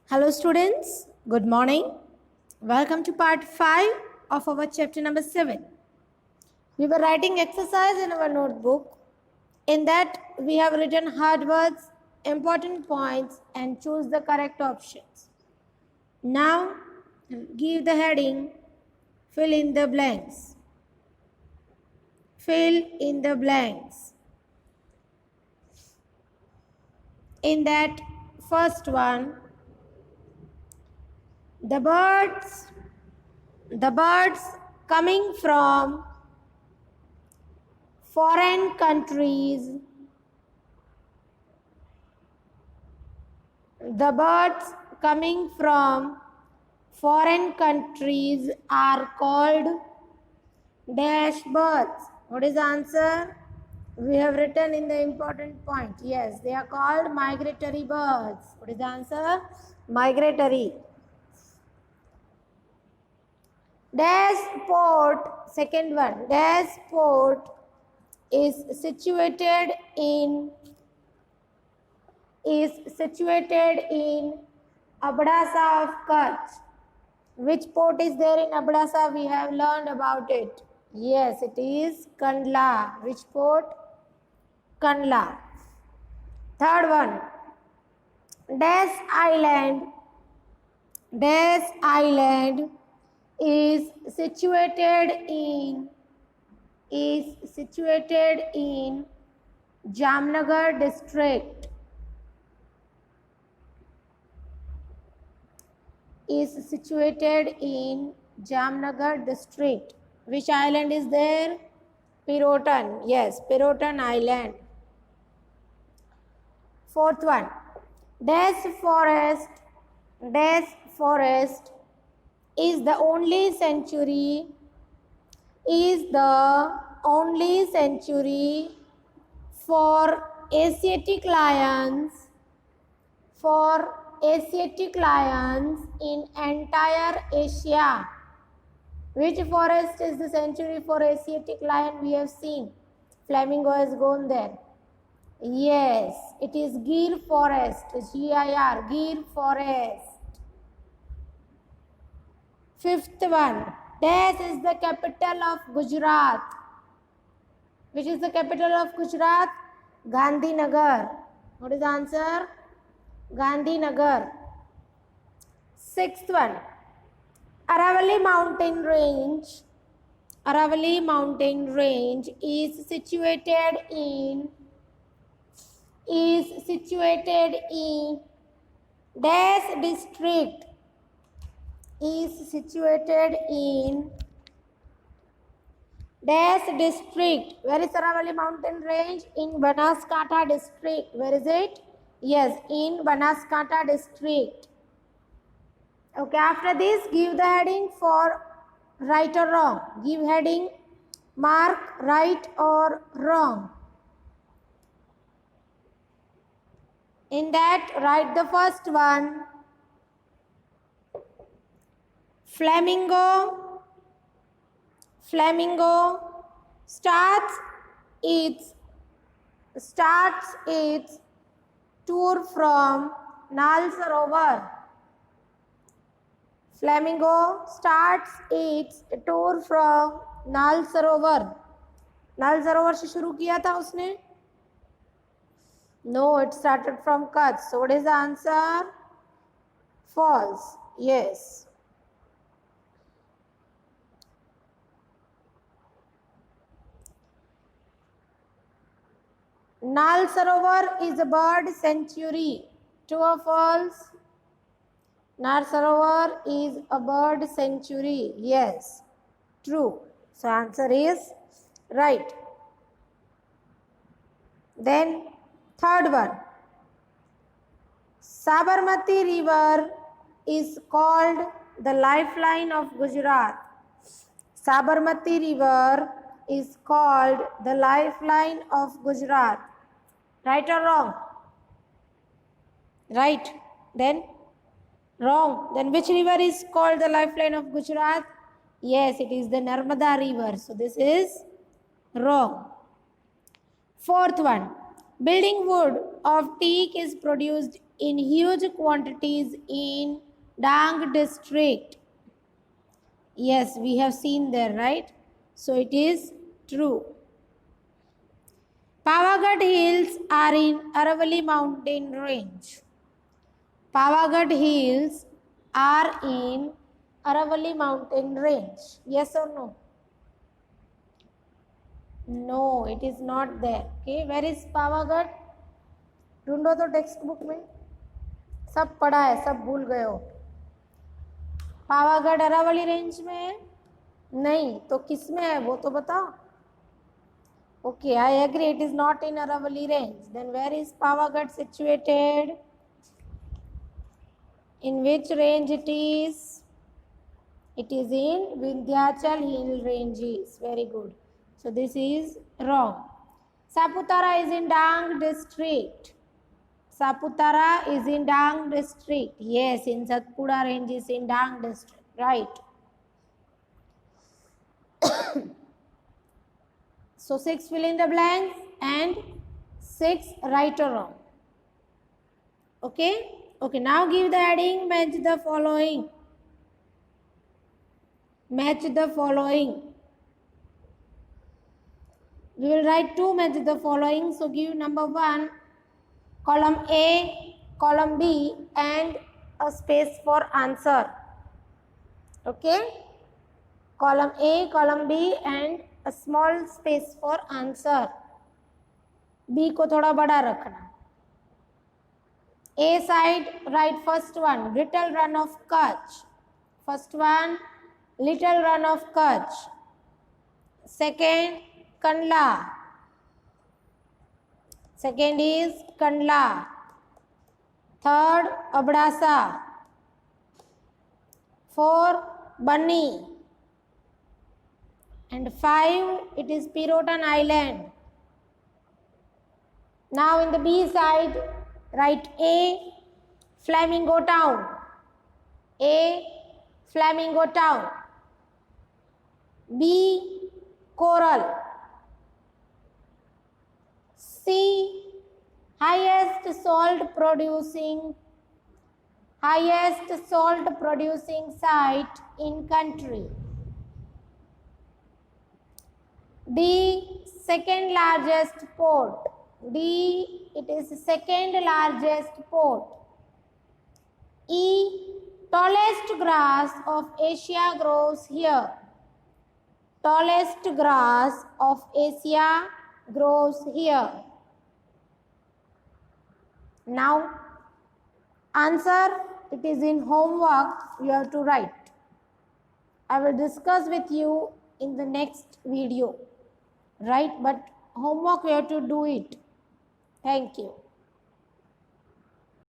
Hello students, good morning. Welcome to part 5 of our chapter number 7. We were writing exercise in our notebook. In that we have written hard words, important points and choose the correct options. Now give the heading, fill in the blanks. Fill in the blanks. In that first one, the birds coming from foreign countries. The birds coming from foreign countries are called dash birds. What is the answer? We have written in the important point. Yes, they are called migratory birds. What is the answer? Migratory. Dash port, second one. Dash port is situated in Abdasa of Kutch. Which port is there in Abdasa? We have learned about it. Yes, it is Kandla. Which port? Kandla. Third one. Des Island is situated in Jamnagar district. Is situated in Jamnagar district. Which island is there? Pirotan. Yes, Pirotan Island. Fourth one. Des forest is the only sanctuary for Asiatic lions in entire Asia. Which forest is the sanctuary for Asiatic lion? We have seen. Flamingo has gone there. Yes, it is Gir Forest. Gir, Gir Forest. Fifth one. This is the capital of Gujarat. Which is the capital of Gujarat? Gandhinagar. What is the answer? Gandhinagar. Sixth one. Aravalli mountain range is situated in Des district. Is situated in Des district. Where is Aravalli mountain range? In Banaskantha district. Where is it? Yes, in Banaskantha district. Okay, after this give the heading for right or wrong. Give heading, mark right or wrong. In that write the first one. Flamingo starts its tour from Nal Sarovar. Flamingo starts its tour from Nal Sarovar. Nal Sarovar से शुरू किया था उसने? No, it started from Kutch. So what is the answer? False. Yes. Nal Sarovar is a bird sanctuary. True or false? Nal Sarovar is a bird sanctuary. Yes, true. So answer is right. Then third one. Sabarmati river is called the lifeline of Gujarat. Sabarmati river is called the lifeline of Gujarat. Right or wrong? Right. Then wrong. Then which river is called the lifeline of Gujarat? Yes, it is the Narmada river. So this is wrong. Fourth one. Building wood of teak is produced in huge quantities in Dang district. Yes, we have seen there, right? So it is true. Pavagadh Hills are in Aravalli mountain range. Pavagadh Hills are in Aravalli mountain range. Yes or no? No, it is not there. Okay, where is Pavagadh? ढूंढो तो text book में. सब पढ़ा है, सब भूल गए हो. पावागढ़ अरावली रेंज में है? नहीं, तो किस में है वो तो बताओ. Okay, I agree it is not in Aravalli range. Then where is Pavagadh situated? In which range it is? It is in Vindhyachal hill ranges. Very good. So this is wrong. Saputara is in Dang district. Saputara is in Dang district. Yes, in Satpura ranges in Dang district. Right. So 6 fill in the blanks and 6 right or wrong. Okay. Okay, now give the heading, match the following. Match the following. We will write 2 match the following. So give number 1, column A, column B and a space for answer. Okay. Column A, column B and a small space for answer. B को थोड़ा बड़ा रखना. A side, write first one, Little Run of Kutch. First one, Little Run of Kutch. Second, Kandla. Second is Kandla. Third, Abdasa. 4, Bunny. And 5, it is Pirotan Island. Now in the B side, write A, Flamingo Town. A, Flamingo Town. B, Coral. C, highest salt producing site in country. D, second largest port. D, it is second largest port. E, tallest grass of Asia grows here. Tallest grass of Asia grows here. Now, answer, it is in homework, you have to write. I will discuss with you in the next video. Right, but homework you have to do it. Thank you.